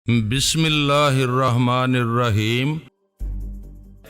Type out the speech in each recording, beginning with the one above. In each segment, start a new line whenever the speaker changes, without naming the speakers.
بسم اللہ الرحمن الرحیم۔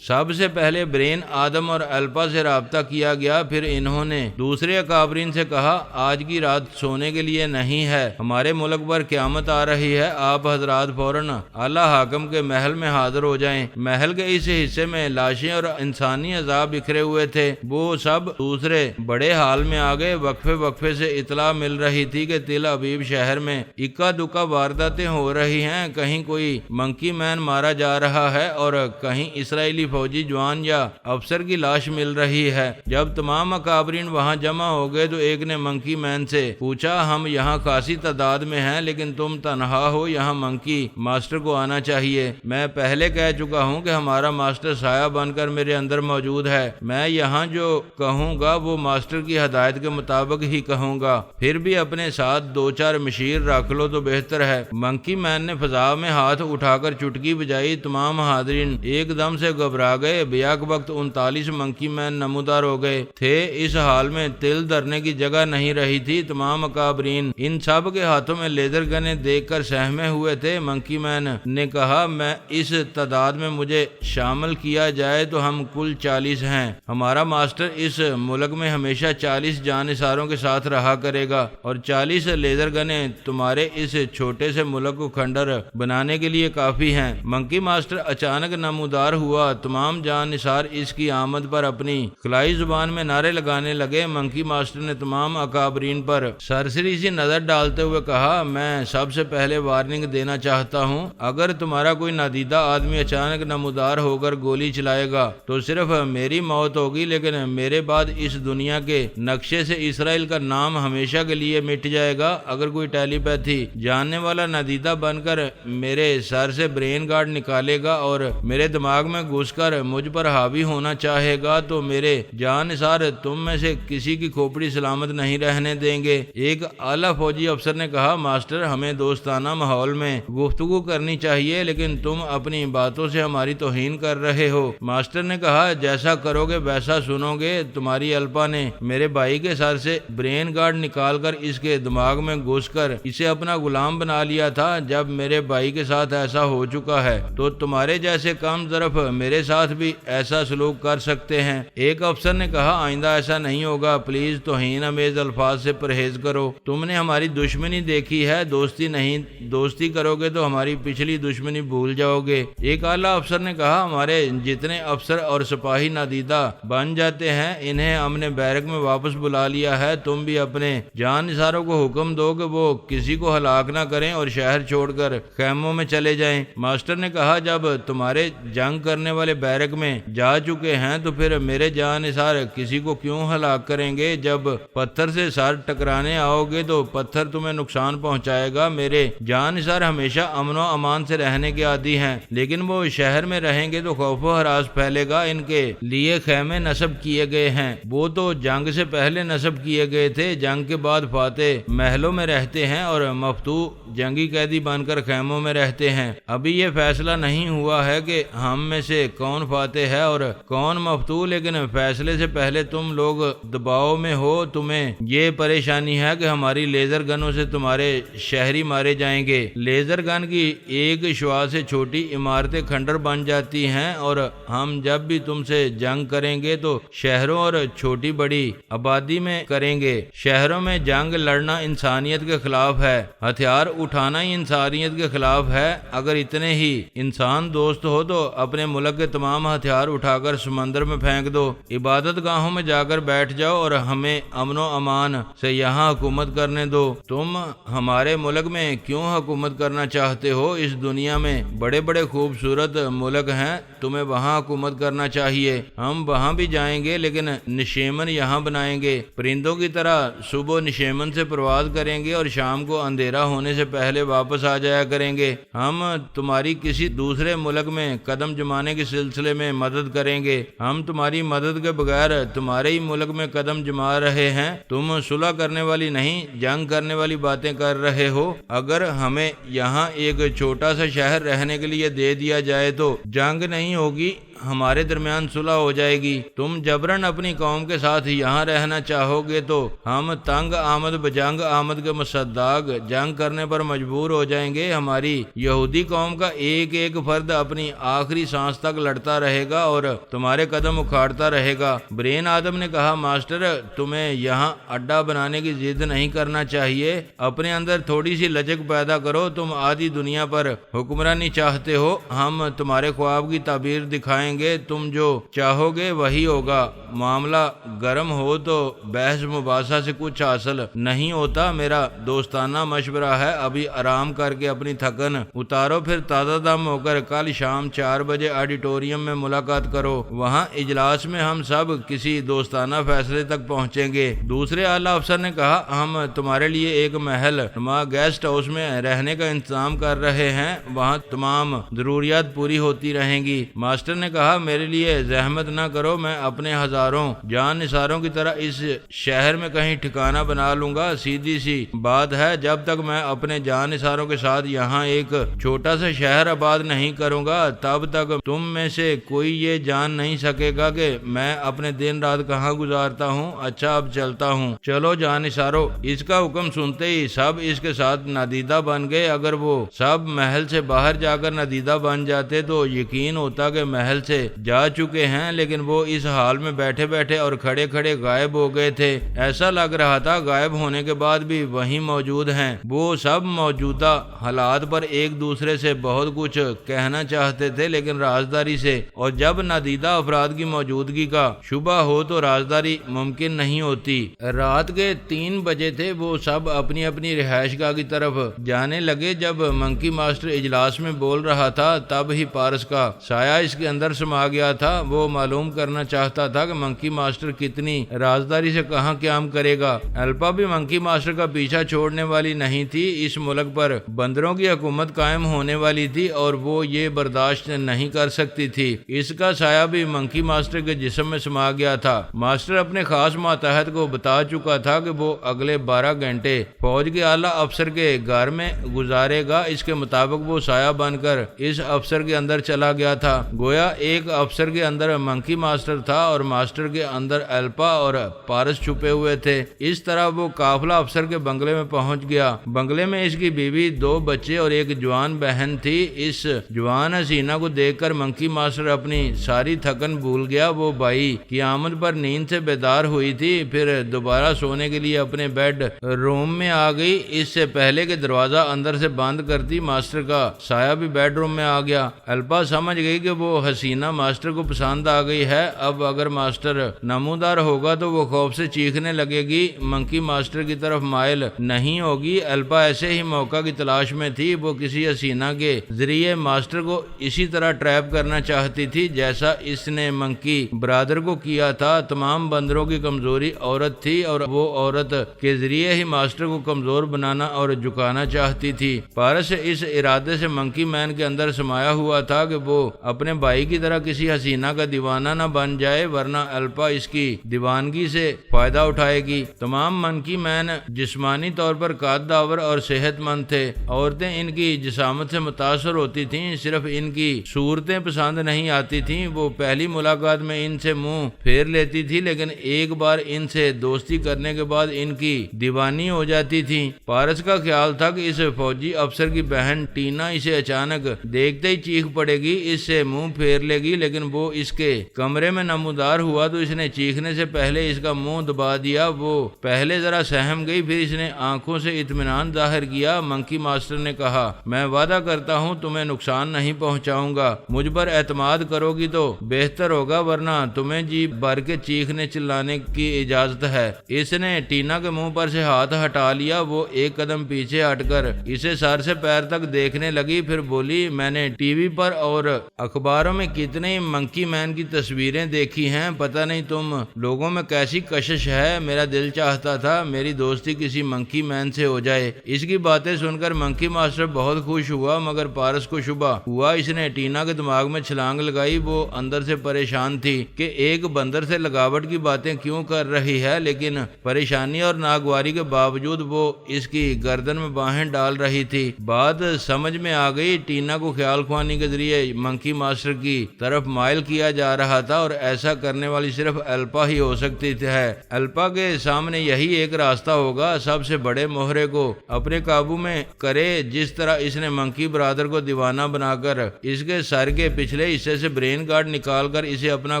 سب سے پہلے برین آدم اور الپا سے رابطہ کیا گیا، پھر انہوں نے دوسرے اکابرین سے کہا آج کی رات سونے کے لیے نہیں ہے، ہمارے ملک پر قیامت آ رہی ہے، آپ حضرات فوراً اعلیٰ حاکم کے محل میں حاضر ہو جائیں۔ محل کے اس حصے میں لاشیں اور انسانی اعضاء بکھرے ہوئے تھے، وہ سب دوسرے بڑے حال میں آ گئے۔ وقفے وقفے سے اطلاع مل رہی تھی کہ تل ابیب شہر میں اکا دکا وارداتیں ہو رہی ہیں، کہیں کوئی منکی مین مارا جا رہا ہے اور کہیں اسرائیلی فوجی جوان یا افسر کی لاش مل رہی ہے۔ جب تمام اکابرین وہاں جمع ہو گئے تو ایک نے منکی مین سے پوچھا ہم یہاں خاصی تعداد میں ہیں لیکن تم تنہا ہو، یہاں منکی ماسٹر کو آنا چاہیے۔ میں پہلے کہہ چکا ہوں کہ ہمارا ماسٹر سایہ بن کر میرے اندر موجود ہے، میں یہاں جو کہوں گا وہ ماسٹر کی ہدایت کے مطابق ہی کہوں گا، پھر بھی اپنے ساتھ دو چار مشیر رکھ لو تو بہتر ہے۔ منکی مین نے فضا میں ہاتھ اٹھا کر چٹکی بجائی، تمام حاضرین ایک دم سے گھبرا گئے۔ بیک وقت 39 منکی مین نمودار ہو گئے تھے، اس حال میں تل دھرنے کی جگہ نہیں رہی تھی۔ تمام اکابرین ان سب کے ہاتھوں میں لیزر گنیں دیکھ کر سہمے ہوئے تھے۔ منکی مین نے کہا میں اس تعداد میں مجھے شامل کیا جائے تو ہم کل 40 ہیں، ہمارا ماسٹر اس ملک میں ہمیشہ 40 جانثاروں کے ساتھ رہا کرے گا اور 40 لیزر گنیں تمہارے اس چھوٹے سے ملک کو کھنڈر بنانے کے لیے کافی ہیں۔ منکی ماسٹر اچانک نمودار ہوا، تمام جانثار اس کی آمد پر اپنی خلائی زبان میں نعرے لگانے لگے۔ منکی ماسٹر نے تمام اکابرین پر سرسری سی نظر ڈالتے ہوئے کہا میں سب سے پہلے وارننگ دینا چاہتا ہوں، اگر تمہارا کوئی نادیدہ آدمی اچانک نمودار ہو کر گولی چلائے گا تو صرف میری موت ہوگی، لیکن میرے بعد اس دنیا کے نقشے سے اسرائیل کا نام ہمیشہ کے لیے مٹ جائے گا۔ اگر کوئی ٹیلی پیتھی جاننے والا نادیدہ بن کر میرے سر سے برین گارڈ نکالے گا اور میرے دماغ میں گھس کر مجھ پر حاوی ہونا چاہے گا تو میرے جانثار تم میں سے کسی کی کھوپڑی سلامت نہیں رہنے دیں گے۔ ایک اعلیٰ فوجی افسر نے کہا ماسٹر ہمیں دوستانہ ماحول میں گفتگو کرنی چاہیے، لیکن تم اپنی باتوں سے ہماری توہین کر رہے ہو۔ ماسٹر نے کہا جیسا کرو گے ویسا سنو گے۔ تمہاری الپا نے میرے بھائی کے سر سے برین گارڈ نکال کر اس کے دماغ میں گھس کر اسے اپنا غلام بنا لیا تھا۔ جب میرے بھائی کے ساتھ ایسا ہو چکا ہے تو تمہارے جیسے کم ظرف میرے ساتھ بھی ایسا سلوک کر سکتے ہیں۔ ایک افسر نے کہا آئندہ ایسا نہیں ہوگا، پلیز توہین امیز الفاظ سے پرہیز کرو۔ تم نے ہماری دشمنی دیکھی ہے، دوستی نہیں، دوستی کرو گے تو ہماری پچھلی دشمنی بھول جاؤ گے۔ ایک اعلیٰ افسر نے کہا ہمارے جتنے افسر اور سپاہی نادیدہ بن جاتے ہیں انہیں ہم نے بیرک میں واپس بلا لیا ہے، تم بھی اپنے جانثاروں کو حکم دو کہ وہ کسی کو ہلاک نہ کریں اور شہر چھوڑ کر خیموں میں چلے جائیں۔ ماسٹر نے کہا جب تمہارے جنگ کرنے والے بیرک میں جا چکے ہیں تو پھر میرے جانثار کسی کو کیوں ہلاک کریں گے؟ جب پتھر سے سر ٹکرانے آؤ گے تو پتھر تمہیں نقصان پہنچائے گا۔ میرے جانثار ہمیشہ امن و امان سے رہنے کے عادی ہیں، لیکن وہ شہر میں رہیں گے تو خوف و ہراس پھیلے گا۔ ان کے لیے خیمے نصب کیے گئے ہیں، وہ تو جنگ سے پہلے نصب کیے گئے تھے، جنگ کے بعد فاتح محلوں میں رہتے ہیں اور مفتوح جنگی قیدی بن کر خیموں میں رہتے ہیں۔ ابھی یہ فیصلہ نہیں ہوا ہے کہ ہم میں سے کون فاتح ہے اور کون مفتوح، لیکن فیصلے سے پہلے تم لوگ دباؤ میں ہو۔ تمہیں یہ پریشانی ہے کہ ہماری لیزر گنوں سے تمہارے شہری مارے جائیں گے۔ لیزر گن کی ایک شعاع سے چھوٹی عمارتیں کھنڈر بن جاتی ہیں اور ہم جب بھی تم سے جنگ کریں گے تو شہروں اور چھوٹی بڑی آبادی میں کریں گے۔ شہروں میں جنگ لڑنا انسانیت کے خلاف ہے، ہتھیار اٹھانا ہی انسانیت کے خلاف ہے۔ اگر اتنے ہی انسان دوست ہو تو اپنے ملک کے تمام ہتھیار اٹھا کر سمندر میں پھینک دو، عبادت گاہوں میں جا کر بیٹھ جاؤ اور ہمیں امن و امان سے یہاں حکومت کرنے دو۔ تم ہمارے ملک میں کیوں حکومت کرنا چاہتے ہو؟ اس دنیا میں بڑے بڑے خوبصورت ملک ہیں، تمہیں وہاں حکومت کرنا چاہیے۔ ہم وہاں بھی جائیں گے لیکن نشیمن یہاں بنائیں گے، پرندوں کی طرح صبح نشیمن سے پرواز کریں گے اور شام کو اندھیرا ہونے سے پہلے واپس آ جایا کریں گے۔ ہم تمہاری کسی دوسرے ملک میں قدم جمانے کے سلسلے میں مدد کریں گے، ہم تمہاری مدد کے بغیر تمہارے ہی ملک میں قدم جما رہے ہیں۔ تم صلح کرنے والی نہیں جنگ کرنے والی باتیں کر رہے ہو۔ اگر ہمیں یہاں ایک چھوٹا سا شہر رہنے کے لیے دے دیا جائے تو جنگ نہیں ہوگی، ہمارے درمیان صلح ہو جائے گی۔ تم جبرن اپنی قوم کے ساتھ یہاں رہنا چاہو گے تو ہم تنگ آمد بجنگ آمد کے مصداق جنگ کرنے پر مجبور ہو جائیں گے۔ ہماری یہودی قوم کا ایک ایک فرد اپنی آخری سانس تک لڑتا رہے گا اور تمہارے قدم اکھاڑتا رہے گا۔ برین آدم نے کہا، ماسٹر تمہیں یہاں اڈا بنانے کی ضد نہیں کرنا چاہیے، اپنے اندر تھوڑی سی لچک پیدا کرو۔ تم آدھی دنیا پر حکمرانی چاہتے ہو، ہم تمہارے خواب کی تعبیر دکھائیں گے، تم جو چاہو گے وہی ہوگا۔ معاملہ گرم ہو تو بحث مباحثہ سے کچھ حاصل نہیں ہوتا۔ میرا دوستانہ مشورہ ہے ابھی آرام کر کے اپنی تھکن اتارو، پھر تازہ دم ہو کر کل شام 4 بجے آڈیٹوریم میں ملاقات کرو۔ وہاں اجلاس میں ہم سب کسی دوستانہ فیصلے تک پہنچیں گے۔ دوسرے اعلیٰ افسر نے کہا، ہم تمہارے لیے ایک محل نما گیسٹ ہاؤس میں رہنے کا انتظام کر رہے ہیں، وہاں تمام ضروریات پوری ہوتی رہیں گی۔ ماسٹر نے کہا، میرے لیے زحمت نہ کرو، میں اپنے ہزاروں جان نثاروں کی طرح اس شہر میں کہیں ٹھکانہ بنا لوں گا۔ سیدھی سی بات ہے، جب تک میں اپنے جان نثاروں کے ساتھ یہاں ایک چھوٹا سا شہر آباد نہیں کروں گا تب تک تم میں سے کوئی یہ جان نہیں سکے گا کہ میں اپنے دن رات کہاں گزارتا ہوں۔ اچھا اب چلتا ہوں، چلو جان نثاروں۔ اس کا حکم سنتے ہی سب اس کے ساتھ نادیدہ بن گئے۔ اگر وہ سب محل سے باہر جا کر نادیدہ بن جاتے تو یقین ہوتا کہ محل سے جا چکے ہیں، لیکن وہ اس حال میں بیٹھے بیٹھے اور کھڑے کھڑے غائب ہو گئے تھے۔ ایسا لگ رہا تھا غائب ہونے کے بعد بھی وہیں موجود ہیں۔ وہ سب موجودہ حالات پر ایک دوسرے سے بہت کچھ کہنا چاہتے تھے، لیکن رازداری سے، اور جب نادیدہ افراد کی موجودگی کا شبہ ہو تو رازداری ممکن نہیں ہوتی۔ رات کے 3 بجے تھے، وہ سب اپنی اپنی رہائش گاہ کی طرف جانے لگے۔ جب منکی ماسٹر اجلاس میں بول رہا تھا تب ہی پارس کا سایہ اس کے اندر سما گیا تھا۔ وہ معلوم کرنا چاہتا تھا کہ منکی ماسٹر کتنی رازداری سے کہاں قیام کرے گا۔ الپا بھی منکی ماسٹر کا پیچھا چھوڑنے والی نہیں تھی۔ اس ملک پر بندروں کی حکومت قائم ہونے والی تھی اور وہ یہ برداشت نہیں کر سکتی تھی۔ اس کا سایہ بھی منکی ماسٹر کے جسم میں سما گیا تھا۔ ماسٹر اپنے خاص ماتحت کو بتا چکا تھا کہ وہ اگلے 12 گھنٹے فوج کے اعلیٰ افسر کے گھر میں گزارے گا۔ اس کے مطابق وہ سایہ بن کر اس افسر کے اندر چلا گیا تھا۔ گویا ایک افسر کے اندر منکی ماسٹر تھا اور ماسٹر کے اندر الپا اور پارس چھپے ہوئے تھے۔ اس طرح وہ قافلہ افسر کے بنگلے میں پہنچ گیا۔ بنگلے میں اس کی بیوی، 2 بچے اور ایک جوان بہن تھی۔ اس جوان حسینہ کو دیکھ کر منکی ماسٹر اپنی ساری تھکن بھول گیا۔ وہ بھائی کی آمد پر نیند سے بیدار ہوئی تھی، پھر دوبارہ سونے کے لیے اپنے بیڈ روم میں آ گئی۔ اس سے پہلے کہ دروازہ اندر سے بند کرتی، ماسٹر کا سایہ بھی بیڈ روم میں آ گیا۔ الپا سمجھ گئی کہ وہ حسینہ ماسٹر کو پسند آ گئی ہے۔ اب اگر ماسٹر نمودار ہوگا تو وہ خوف سے چیخنے لگے گی، منکی ماسٹر کی طرف مائل نہیں ہوگی۔ الپا ایسے ہی موقع کی تلاش میں تھی۔ وہ کسی حسینہ کے ذریعے ماسٹر کو اسی طرح ٹریپ کرنا چاہتی تھی جیسا اس نے منکی برادر کو کیا تھا۔ تمام بندروں کی کمزوری عورت تھی اور وہ عورت کے ذریعے ہی ماسٹر کو کمزور بنانا اور جھکانا چاہتی تھی۔ پارس اس ارادے سے منکی مین کے اندر سمایا ہوا تھا کہ وہ اپنے بھائی کی طرح کسی حسینہ کا دیوانہ نہ بن جائے، ورنہ الپا اس کی دیوانگی سے فائدہ اٹھائے گی۔ تمام منکی مین جسمانی طور پر قد داور اور صحت مند تھے۔ عورتیں ان کی جسامت سے متاثر ہوتی تھیں، صرف ان کی صورتیں پسند نہیں آتی تھیں۔ وہ پہلی ملاقات میں ان سے منہ پھیر لیتی تھی، لیکن ایک بار ان سے دوستی کرنے کے بعد ان کی دیوانی ہو جاتی تھی۔ پارس کا خیال تھا کہ اس فوجی افسر کی بہن ٹینا اسے اچانک دیکھتے ہی چیخ پڑے گی، اس سے منہ پھیر لے گی، لیکن وہ اس کے کمرے میں نمودار ہوا تو اس نے چیخنے سے پہلے اس کا منہ دبا دیا۔ وہ پہلے ذرا سہم گئی، پھر اس نے آنکھوں سے اطمینان ظاہر کیا۔ منکی ماسٹر نے کہا، میں وعدہ کرتا ہوں تمہیں نقصان نہیں پہنچاؤں گا، مجھ پر اعتماد کرو گی تو بہتر ہوگا، ورنہ تمہیں جی بھر کے چیخنے چلانے کی اجازت ہے۔ اس نے ٹینا کے منہ پر سے ہاتھ ہٹا لیا۔ وہ ایک قدم پیچھے ہٹ کر اسے سر سے پیر تک دیکھنے لگی، پھر بولی، میں نے ٹی وی پر اور اخباروں میں کتنے منکی مین کی تصویریں دیکھی ہیں، پتہ نہیں تم لوگوں میں کیسی کشش ہے۔ میرا دل چاہتا تھا میری دوستی کسی منکی مین سے ہو جائے۔ اس کی باتیں سن کر منکی ماسٹر بہت خوش ہوا، مگر پارس کو شبہ ہوا۔ اس نے ٹینا کے دماغ میں چھلانگ لگائی۔ وہ اندر سے پریشان تھی کہ ایک بندر سے لگاوٹ کی باتیں کیوں کر رہی ہے، لیکن پریشانی اور ناگواری کے باوجود وہ اس کی گردن میں باہیں ڈال رہی تھی۔ بات سمجھ میں آ گئی۔ ٹینا کو خیال خوانی کے ذریعے منکی ماسٹر کی طرف مائل کیا جا رہا تھا، اور ایسا کرنے والی صرف الپا ہی ہو سکتی ہے۔ الپا کے سامنے یہی ایک راستہ ہوگا سب سے بڑے مہرے کو اپنے قابو میں کرے، جس طرح اس نے منکی برادر کو دیوانہ بنا کر اس کے سر کے پچھلے حصے سے برین گارڈ نکال کر اسے اپنا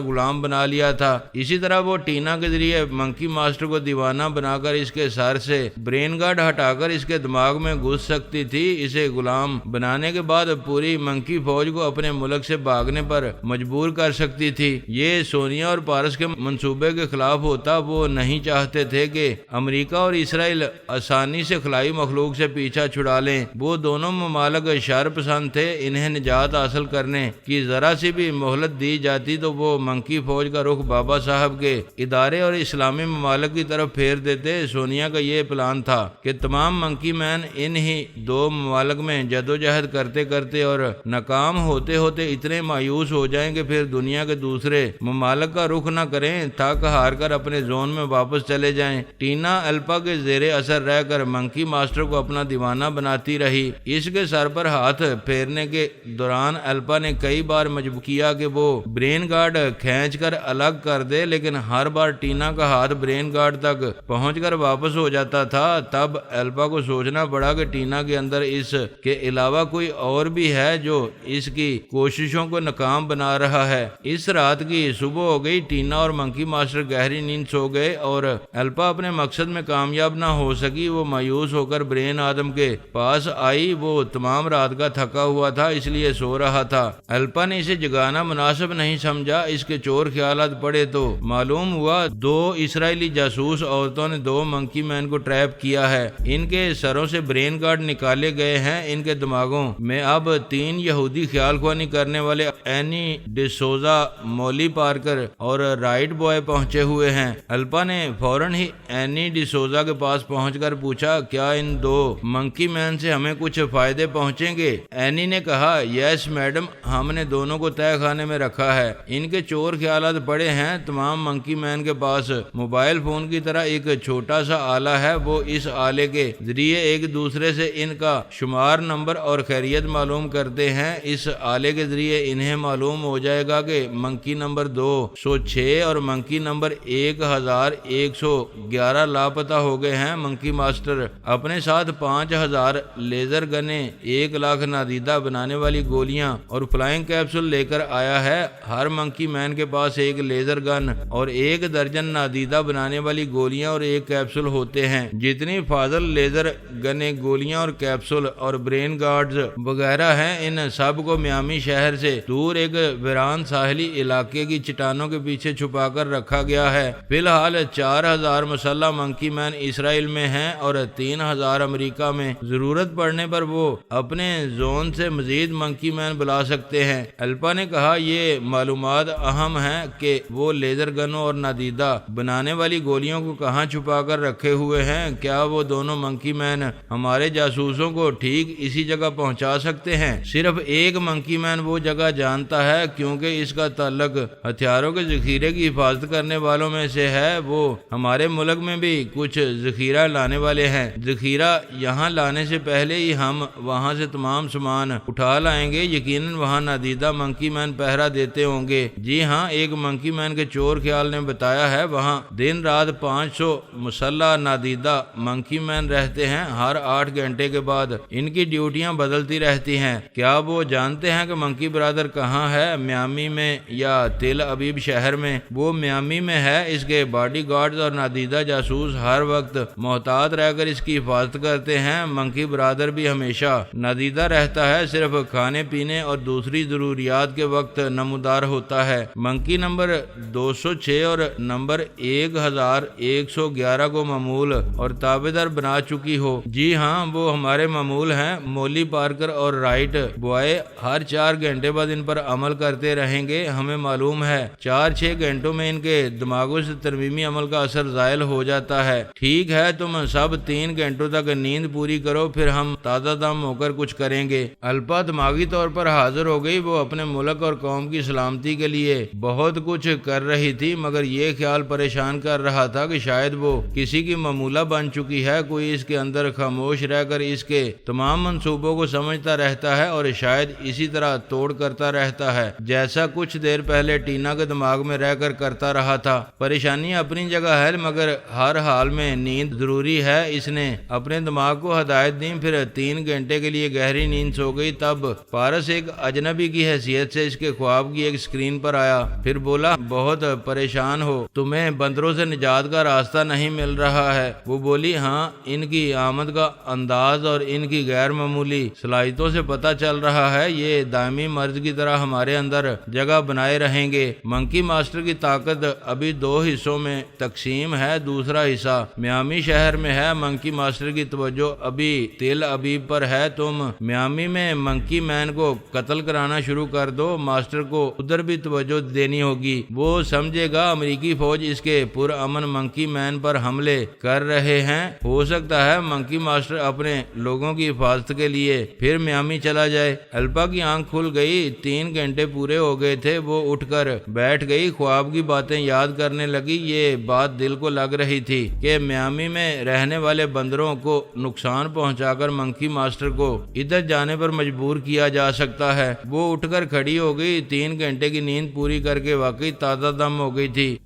غلام بنا لیا تھا۔ اسی طرح وہ ٹینا کے ذریعے منکی ماسٹر کو دیوانہ بنا کر اس کے سر سے برین گارڈ ہٹا کر اس کے دماغ میں گھس سکتی تھی۔ اسے غلام بنانے کے بعد پوری منکی فوج کو اپنے ملک سے بھاگنے پر مجبور کر سکتی تھی۔ یہ سونیا اور پارس کے منصوبے کے خلاف ہوتا۔ وہ نہیں چاہتے تھے کہ امریکہ اور اسرائیل آسانی سے خلائی مخلوق سے پیچھا چھڑا لیں۔ وہ دونوں ممالک شر پسند تھے، انہیں نجات حاصل کرنے کی ذرا سی بھی مہلت دی جاتی تو وہ منکی فوج کا رخ بابا صاحب کے ادارے اور اسلامی ممالک کی طرف پھیر دیتے۔ سونیا کا یہ پلان تھا کہ تمام منکی مین ان ہی دو ممالک میں جدوجہد کرتے کرتے اور ناکام ہوتے ہوتے اتنے مایوس ہو جائیں کہ پھر دنیا کے دوسرے ممالک کا رخ نہ کریں، تھک ہار کر اپنے زون میں واپس چلے جائیں۔ ٹینا الپا کے زیر اثر رہ کر منکی ماسٹر کو اپنا دیوانہ بناتی رہی۔ اس کے سر پر ہاتھ پھیرنے کے دوران الپا نے کئی بار مجبور کیا کہ وہ برین گارڈ کھینچ کر الگ کر دے، لیکن ہر بار ٹینا کا ہاتھ برین گارڈ تک پہنچ کر واپس ہو جاتا تھا۔ تب الپا کو سوچنا پڑا کہ ٹینا کے اندر اس کے علاوہ کوئی اور بھی ہے جو اس کی کوششوں کو ناکام بنا رہا ہے۔ اس رات کی صبح ہو گئی۔ ٹینا اور منکی ماسٹر گہری نیند سو گئے اور الپا اپنے مقصد میں کامیاب نہ ہو سکی۔ وہ مایوس ہو کر برین آدم کے پاس آئی۔ وہ تمام رات کا تھکا ہوا تھا، اس لیے سو رہا تھا۔ الپا نے اسے جگانا مناسب نہیں سمجھا۔ اس کے چور خیالات پڑے تو معلوم ہوا دو اسرائیلی جاسوس عورتوں نے دو منکی مین کو ٹریپ کیا ہے۔ ان کے سروں سے برین گارڈ نکالے گئے ہیں۔ ان کے دماغوں میں اب 3 یہودی خیال خوانی کرنے والے اینی ڈسوزا، مولی پارکر اور رائٹ بوائے پہنچے ہوئے ہیں۔ الپا نے فوراً ہی اینی ڈسوزا کے پاس پہنچ کر پوچھا، کیا ان دو منکی مین سے ہمیں کچھ فائدے پہنچیں گے؟ اینی نے کہا، یس میڈم، ہم نے دونوں کو تہہ خانے میں رکھا ہے۔ ان کے چور خیالات پڑے ہیں۔ تمام منکی مین کے پاس موبائل فون کی طرح ایک چھوٹا سا آلہ ہے۔ وہ اس آلے کے ذریعے ایک دوسرے سے ان کا شمار نمبر اور خیریت معلوم کرتے ہیں۔ اس آلے کے ذریعے انہیں معلوم ہو جائے گا کہ منکی نمبر 206 اور منکی نمبر 1111 لاپتہ ہو گئے ہیں۔ منکی ماسٹر اپنے ساتھ 5000 لیزر گنیں، 1 لاکھ نادیدہ بنانے والی گولیاں اور فلائنگ کیپسول لے کر آیا ہے۔ ہر منکی مین کے پاس 1 لیزر گن اور 1 درجن نادیدہ بنانے والی گولیاں اور 1 کیپسول ہوتے ہیں۔ جتنی فاضل لیزر گنیں، گولیاں اور کیپسول اور برین گارڈز وغیرہ ہیں، ان سب کو میامی شہر سے دور ایک ویران ساحلی علاقے کی چٹانوں کے پیچھے چھپا کر رکھا گیا ہے۔ فی الحال 4000 مسلح منکی مین اسرائیل میں ہیں اور 3000 امریکہ میں۔ ضرورت پڑنے پر وہ اپنے زون سے مزید منکی مین بلا سکتے ہیں۔ الپا نے کہا، یہ معلومات اہم ہیں کہ وہ لیزر گنوں اور نادیدہ بنانے والی گولیوں کو کہاں چھپا کر رکھے ہوئے ہیں۔ کیا وہ دونوں منکی مین ہمارے جاسوسوں کو ٹھیک اسی جگہ پہنچا سکتے ہیں؟ صرف ایک منکی مین وہ جگہ جانتا ہے، کیونکہ اس کا تعلق ہتھیاروں کے ذخیرے کی حفاظت کرنے والوں میں سے ہے۔ وہ ہمارے ملک میں بھی کچھ ذخیرہ لانے والے ہیں۔ ذخیرہ یہاں لانے سے پہلے ہی ہم وہاں سے تمام سامان اٹھا لائیں گے۔ یقیناً وہاں نادیدہ منکی مین پہرا دیتے ہوں گے۔ جی ہاں، ایک منکی مین کے چور خیال نے بتایا ہے وہاں دن رات 500 مسلح نادیدہ منکی مین رہتے ہیں۔ ہر 8 گھنٹے کے بعد ان کی ڈیوٹیاں بدلتی رہتی ہیں۔ کیا وہ جانتے ہیں کہ منکی برادر کہاں ہے؟ میامی میں یا تل ابیب شہر میں؟ وہ میامی میں ہے۔ اس کے باڈی گارڈز اور نادیدہ جاسوس ہر وقت محتاط رہ کر اس کی حفاظت کرتے ہیں۔ منکی برادر بھی ہمیشہ نادیدہ رہتا ہے، صرف کھانے پینے اور دوسری ضروریات کے وقت نمودار ہوتا ہے۔ منکی نمبر 206 اور نمبر 1111 کو معمول اور تابعدار بنا چکی ہو۔ جی ہاں، وہ ہمارے معمول ہیں۔ مولی پارکر اور رائٹ بوائے ہر 4 گھنٹے بعد ان پر عمل کرتے رہیں گے۔ ہمیں معلوم ہے 4-6 گھنٹوں میں ان کے دماغوں سے ترمیمی عمل کا اثر زائل ہو جاتا ہے۔ ٹھیک ہے، تم سب 3 گھنٹوں تک نیند پوری کرو، پھر ہم تازہ دم ہو کر کچھ کریں گے۔ الپا دماغی طور پر حاضر ہو گئی۔ وہ اپنے ملک اور قوم کی سلامتی کے لیے بہت کچھ کر رہی تھی، مگر یہ خیال پریشان کر رہا تھا کہ شاید وہ کسی کی معمولہ بن چکی ہے۔ کوئی اس کے اندر خاموش رہ کر اس کے تمام منصوبوں کو سمجھتا رہتا ہے اور شاید اسی طرح توڑ کرتا رہتا رہتا ہے جیسا کچھ دیر پہلے ٹینا کے دماغ میں رہ کر کرتا رہا تھا۔ پریشانیاں اپنی جگہ ہے مگر ہر حال میں نیند ضروری ہے۔ اس نے اپنے دماغ کو ہدایت دی، پھر 3 گھنٹے کے لیے گہری نیند سو گئی۔ تب پارس ایک اجنبی کی حیثیت سے اس کے خواب کی ایک اسکرین پر آیا، پھر بولا بہت پریشان ہو، تمہیں بندروں سے نجات کا راستہ نہیں مل رہا ہے؟ وہ بولی ہاں، ان کی آمد کا انداز اور ان کی غیر معمولی صلاحیتوں سے پتہ چل رہا ہے یہ دائمی مرض کی طرح ہمارے اندر جگہ بنائے رہیں گے۔ منکی ماسٹر کی طاقت ابھی 2 حصوں میں تقسیم ہے، دوسرا حصہ میامی شہر میں ہے۔ منکی ماسٹر کی توجہ ابھی تل ابیب پر ہے، تم میامی میں منکی مین کو قتل کرانا شروع کر دو، ماسٹر کو ادھر بھی توجہ دینی ہوگی، وہ سمجھے گا امریکی فوج اس کے پرامن منکی مین پر حملے کر رہے ہیں، ہو سکتا ہے منکی ماسٹر اپنے لوگوں کی حفاظت کے لیے پھر میامی چلا جائے۔ الپا کی آنکھ کھل گئی، 3 گھنٹے پورے ہو گئے تھے، وہ اٹھ کر بیٹھ گئی، خواب کی باتیں یاد کرنے لگی۔ یہ بات دل کو لگ رہی تھی کہ میامی میں رہنے والے بندروں کو نقصان پہنچا کر منکی ماسٹر کو ادھر جانے پر مجبور کیا جا سکتا ہے۔ وہ اٹھ کر کھڑی ہو گئی، 3 گھنٹے کی نیند پوری کر کے واقعی تازہ دم ہو گئی تھی۔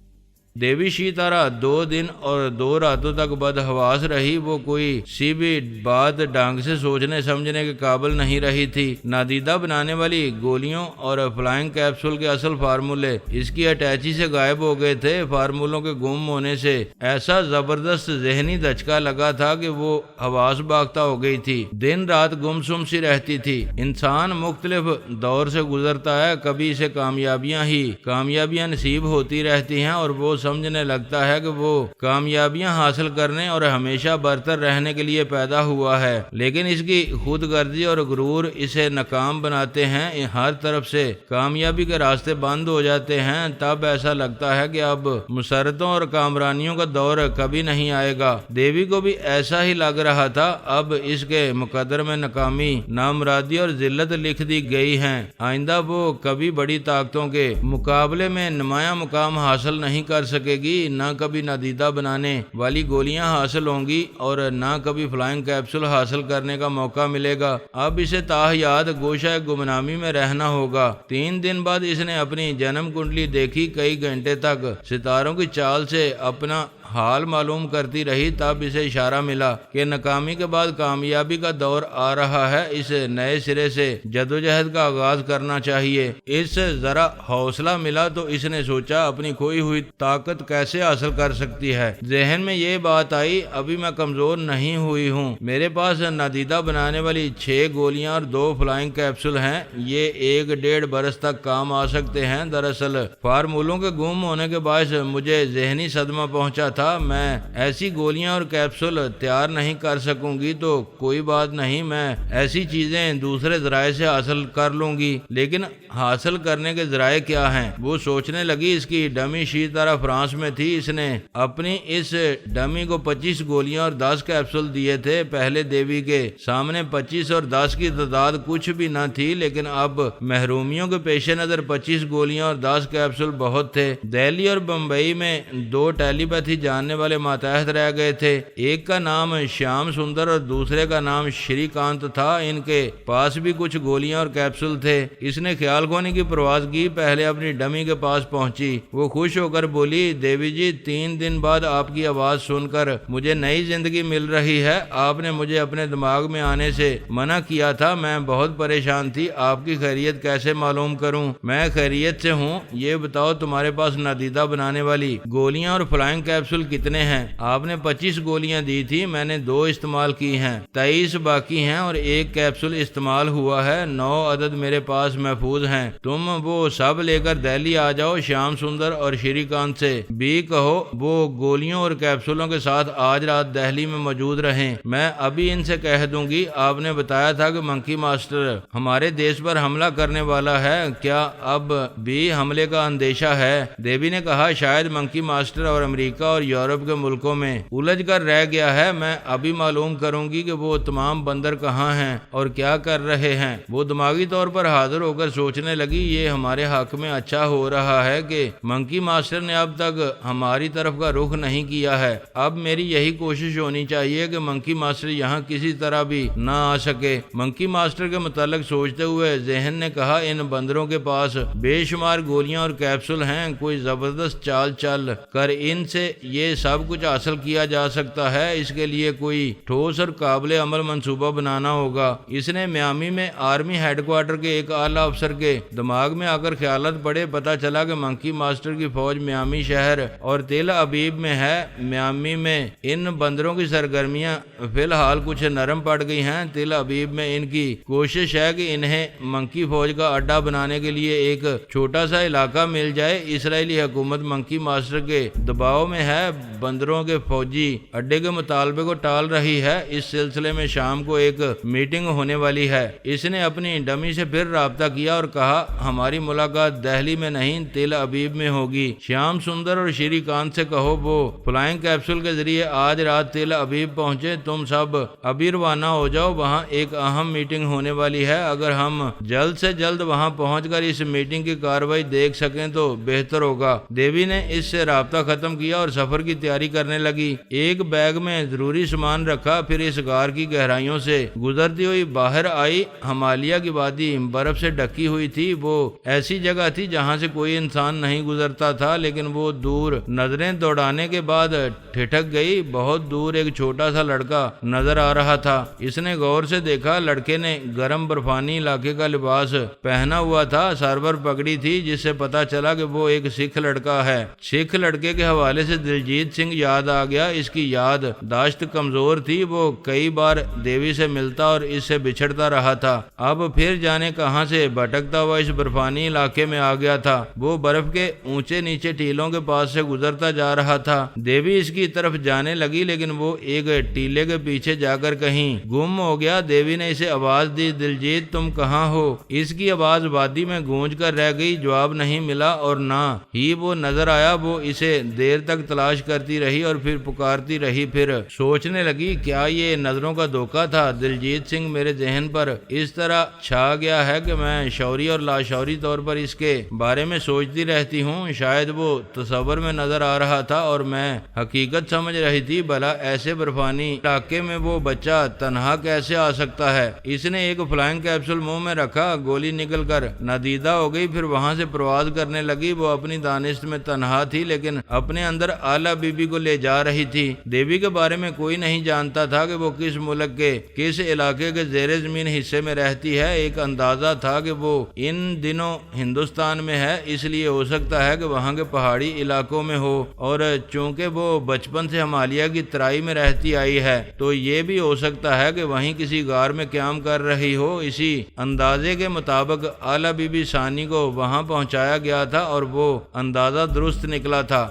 دیوی شیتارا 2 دن اور 2 راتوں تک بدحواس رہی، وہ کوئی سی بھی بات ڈھنگ سے سوچنے سمجھنے کے قابل نہیں رہی تھی۔ نادیدہ بنانے والی گولیوں اور فلائنگ کیپسول کے اصل فارمولے اس کی اٹیچی سے غائب ہو گئے تھے۔ فارمولوں کے گم ہونے سے ایسا زبردست ذہنی دھچکا لگا تھا کہ وہ حواس باختہ ہو گئی تھی، دن رات گمسم سی رہتی تھی۔ انسان مختلف دور سے گزرتا ہے، کبھی اسے کامیابیاں نصیب ہوتی رہتی ہیں اور وہ سمجھنے لگتا ہے کہ وہ کامیابیاں حاصل کرنے اور ہمیشہ برتر رہنے کے لیے پیدا ہوا ہے، لیکن اس کی خود غرضی اور غرور اسے ناکام بناتے ہیں، ہر طرف سے کامیابی کے راستے بند ہو جاتے ہیں۔ تب ایسا لگتا ہے کہ اب مسرتوں اور کامرانیوں کا دور کبھی نہیں آئے گا۔ دیوی کو بھی ایسا ہی لگ رہا تھا، اب اس کے مقدر میں ناکامی، نامرادی اور ذلت لکھ دی گئی ہیں، آئندہ وہ کبھی بڑی طاقتوں کے مقابلے میں نمایاں مقام حاصل نہیں کر سکے گی، نہ کبھی نادیدہ بنانے والی گولیاں حاصل ہوں گی اور نہ کبھی فلائنگ کیپسول حاصل کرنے کا موقع ملے گا۔ اب اسے تاحیات گوشہ گمنامی میں رہنا ہوگا۔ 3 دن بعد اس نے اپنی جنم کنڈلی دیکھی، کئی گھنٹے تک ستاروں کی چال سے اپنا حال معلوم کرتی رہی، تب اسے اشارہ ملا کہ ناکامی کے بعد کامیابی کا دور آ رہا ہے، اس نئے سرے سے جدوجہد کا آغاز کرنا چاہیے۔ اس سے ذرا حوصلہ ملا تو اس نے سوچا اپنی کھوئی ہوئی طاقت کیسے حاصل کر سکتی ہے۔ ذہن میں یہ بات آئی، ابھی میں کمزور نہیں ہوئی ہوں، میرے پاس نادیدہ بنانے والی 6 گولیاں اور 2 فلائنگ کیپسول ہیں، یہ 1-1.5 برس تک کام آ سکتے ہیں۔ دراصل فارمولوں کے گم ہونے کے باعث مجھے ذہنی صدمہ پہنچا تھا، میں ایسی گولیاں اور کیپسول تیار نہیں کر سکوں گی تو کوئی بات نہیں، میں ایسی چیزیں دوسرے ذرائع سے حاصل کر لوں گی، لیکن حاصل کرنے کے ذرائع کیا ہیں؟ وہ سوچنے لگی۔ اس کی ڈمی شیتارا فرانس میں تھی، اس نے اپنی اس ڈمی کو 25 گولیاں اور 10 کیپسول دیے تھے۔ پہلے دیوی کے سامنے 25 اور 10 کی تعداد کچھ بھی نہ تھی، لیکن اب محرومیوں کے پیش نظر 25 گولیاں اور 10 کیپسول بہت تھے۔ دہلی اور بمبئی میں 2 ٹیلی پیتھی جاننے والے ماتحت رہ گئے تھے، ایک کا نام شیام سندر اور دوسرے کا نام شری کانت تھا، ان کے پاس بھی کچھ گولیاں اور کیپسول تھے۔ اس نے خیال کھونے کی پرواز کی، پہلے اپنی ڈمی کے پاس پہنچی، وہ خوش ہو کر بولی دیوی جی 3 دن بعد آپ کی آواز سن کر مجھے نئی زندگی مل رہی ہے، آپ نے مجھے اپنے دماغ میں آنے سے منع کیا تھا، میں بہت پریشان تھی، آپ کی خیریت کیسے معلوم کروں؟ میں خیریت سے ہوں، یہ بتاؤ تمہارے پاس نادیدہ بنانے والی گولیاں اور فلائنگ کیپسول کتنے ہیں؟ آپ نے 25 گولیاں دی تھی، میں نے 2 استعمال کی ہیں، 23 باقی ہیں اور 1 کیپسول استعمال ہوا ہے، 9 عدد میرے پاس محفوظ ہیں، تم وہ سب لے کر دہلی آ جاؤ، شیام سندر اور شری کانت سے بھی کہو وہ گولیوں اور کیپسولوں کے ساتھ آج رات دہلی میں موجود رہیں، میں ابھی ان سے کہہ دوں گی۔ آپ نے بتایا تھا کہ منکی ماسٹر ہمارے دیش پر حملہ کرنے والا ہے، کیا اب بھی حملے کا اندیشہ ہے؟ دیوی نے کہا شاید منکی ماسٹر اور امریکہ اور یورپ کے ملکوں میں الجھ کر رہ گیا ہے۔ میں ابھی معلوم کروں گی کہ وہ تمام بندر کہاں ہیں اور کیا کر رہے ہیں۔ وہ دماغی طور پر حاضر ہو کر سوچنے لگی، یہ ہمارے حق میں اچھا ہو رہا ہے کہ منکی ماسٹر نے اب تک ہماری طرف کا رخ نہیں کیا ہے۔ اب میری یہی کوشش ہونی چاہیے کہ منکی ماسٹر یہاں کسی طرح بھی نہ آ سکے۔ منکی ماسٹر کے متعلق سوچتے ہوئے ذہن نے کہا، ان بندروں کے پاس بے شمار گولیاں اور کیپسول ہیں، کوئی زبردست چال چل کر ان سے یہ سب کچھ حاصل کیا جا سکتا ہے۔ اس کے لیے کوئی ٹھوس اور قابل عمل منصوبہ بنانا ہوگا۔ اس نے میامی میں آرمی ہیڈ کوارٹر کے ایک اعلیٰ افسر کے دماغ میں آ کر خیالات پڑے۔ پتا چلا کہ منکی ماسٹر کی فوج میامی شہر اور تل ابیب میں ہے۔ میامی میں ان بندروں کی سرگرمیاں فی الحال کچھ نرم پڑ گئی ہیں۔ تل ابیب میں ان کی کوشش ہے کہ انہیں منکی فوج کا اڈا بنانے کے لیے ایک چھوٹا سا علاقہ مل جائے۔ اسرائیلی حکومت منکی ماسٹر کے دباؤ میں ہے، بندروں کے فوجی اڈے کے مطالبے کو ٹال رہی ہے۔ اس سلسلے میں شام کو ایک میٹنگ ہونے والی ہے۔ اس نے اپنی ڈمی سے پھر رابطہ کیا اور کہا، ہماری ملاقات دہلی میں نہیں تل ابیب میں ہوگی۔ شیام سندر اور شری کانت سے کہو وہ فلائنگ کیپسول کے ذریعے آج رات تل ابیب پہنچے۔ تم سب ابھی روانہ ہو جاؤ، وہاں ایک اہم میٹنگ ہونے والی ہے۔ اگر ہم جلد سے جلد وہاں پہنچ کر اس میٹنگ کی کارروائی دیکھ سکیں تو بہتر ہوگا۔ دیوی نے اس سے رابطہ ختم کیا اور سفر کی تیاری کرنے لگی۔ ایک بیگ میں ضروری سامان رکھا، پھر اس غار کی گہرائیوں سے گزرتی ہوئی باہر آئی۔ ہمالیہ کی وادی برف سے ڈھکی ہوئی تھی۔ وہ ایسی جگہ تھی جہاں سے کوئی انسان نہیں گزرتا تھا، لیکن وہ دور نظریں دوڑانے کے بعد ٹھٹک گئی۔ بہت دور ایک چھوٹا سا لڑکا نظر آ رہا تھا۔ اس نے غور سے دیکھا، لڑکے نے گرم برفانی علاقے کا لباس پہنا ہوا تھا، سر پر پگڑی تھی، جس سے پتا چلا کہ وہ ایک سکھ لڑکا ہے۔ سکھ لڑکے کے حوالے سے دلجیت سنگھ یاد آ گیا۔ اس کی یاد داشت کمزور تھی، وہ کئی بار دیوی سے ملتا اور اس سے بچھڑتا رہا تھا۔ اب پھر جانے کہاں سے بھٹکتا ہوا اس برفانی علاقے میں آ گیا تھا۔ وہ برف کے اونچے نیچے ٹیلوں کے پاس سے گزرتا جا رہا تھا۔ دیوی اس کی طرف جانے لگی، لیکن وہ ایک ٹیلے کے پیچھے جا کر کہیں گم ہو گیا۔ دیوی نے اسے آواز دی، دلجیت تم کہاں ہو؟ اس کی آواز وادی میں گونج کر رہ گئی، جواب نہیں ملا اور نہ ہی وہ نظر آیا۔ وہ اسے دیر تک تلاش کرتی رہی اور پھر پکارتی رہی، پھر سوچنے لگی کیا یہ نظروں کا دھوکہ تھا؟ دلجیت سنگھ میرے ذہن پر اس طرح چھا گیا ہے کہ میں شعوری اور لاشعوری طور پر اس کے بارے میں سوچتی رہتی ہوں۔ شاید وہ تصور میں نظر آ رہا تھا اور میں حقیقت سمجھ رہی تھی۔ بھلا ایسے برفانی علاقے میں وہ بچہ تنہا کیسے آ سکتا ہے؟ اس نے ایک فلائنگ کیپسول منہ میں رکھا، گولی نکل کر نادیدہ ہو گئی، پھر وہاں سے پرواز کرنے لگی۔ وہ اپنی دانست میں تنہا تھی، لیکن اپنے اندر اعلیٰ بی بی کو لے جا رہی تھی۔ دیوی کے بارے میں کوئی نہیں جانتا تھا کہ وہ کس ملک کے کس علاقے کے زیر زمین حصے میں رہتی ہے۔ ایک اندازہ تھا کہ وہ ان دنوں ہندوستان میں ہے، اس لیے ہو سکتا ہے کہ وہاں کے پہاڑی علاقوں میں ہو، اور چونکہ وہ بچپن سے ہمالیہ کی ترائی میں رہتی آئی ہے تو یہ بھی ہو سکتا ہے کہ وہیں کسی غار میں قیام کر رہی ہو۔ اسی اندازے کے مطابق اعلیٰ بی بی ثانی کو وہاں پہنچایا گیا تھا اور وہ اندازہ درست نکلا تھا۔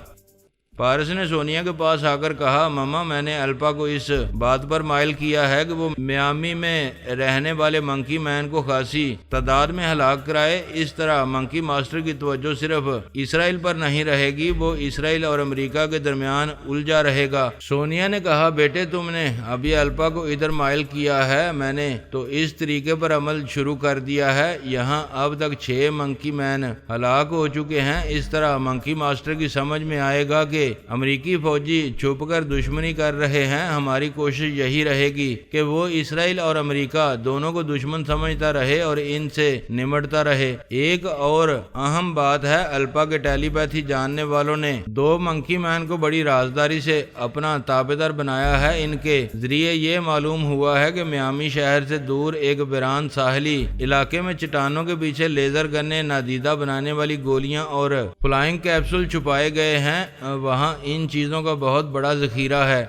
پارس نے سونیا کے پاس آ کر کہا، ماما میں نے الپا کو اس بات پر مائل کیا ہے کہ وہ میامی میں رہنے والے منکی مین کو خاصی تعداد میں ہلاک کرائے۔ اس طرح منکی ماسٹر کی توجہ صرف اسرائیل پر نہیں رہے گی، وہ اسرائیل اور امریکہ کے درمیان الجھا رہے گا۔ سونیا نے کہا، بیٹے تم نے ابھی الپا کو ادھر مائل کیا ہے، میں نے تو اس طریقے پر عمل شروع کر دیا ہے۔ یہاں اب تک 6 منکی مین ہلاک ہو چکے ہیں۔ اس طرح منکی ماسٹر کی سمجھ میں آئے گا کہ امریکی فوجی چھپ کر دشمنی کر رہے ہیں۔ ہماری کوشش یہی رہے گی کہ وہ اسرائیل اور امریکہ دونوں کو دشمن سمجھتا رہے اور ان سے نمٹتا رہے۔ ایک اور اہم بات ہے، الپا کے ٹیلی پیتھی جاننے والوں نے 2 منکی مین کو بڑی رازداری سے اپنا تابعدار بنایا ہے۔ ان کے ذریعے یہ معلوم ہوا ہے کہ میامی شہر سے دور ایک ویران ساحلی علاقے میں چٹانوں کے پیچھے لیزر گنیں، نادیدہ بنانے والی گولیاں اور فلائنگ کیپسول چھپائے گئے ہیں۔ وہاں ان چیزوں کا بہت بڑا ذخیرہ ہے۔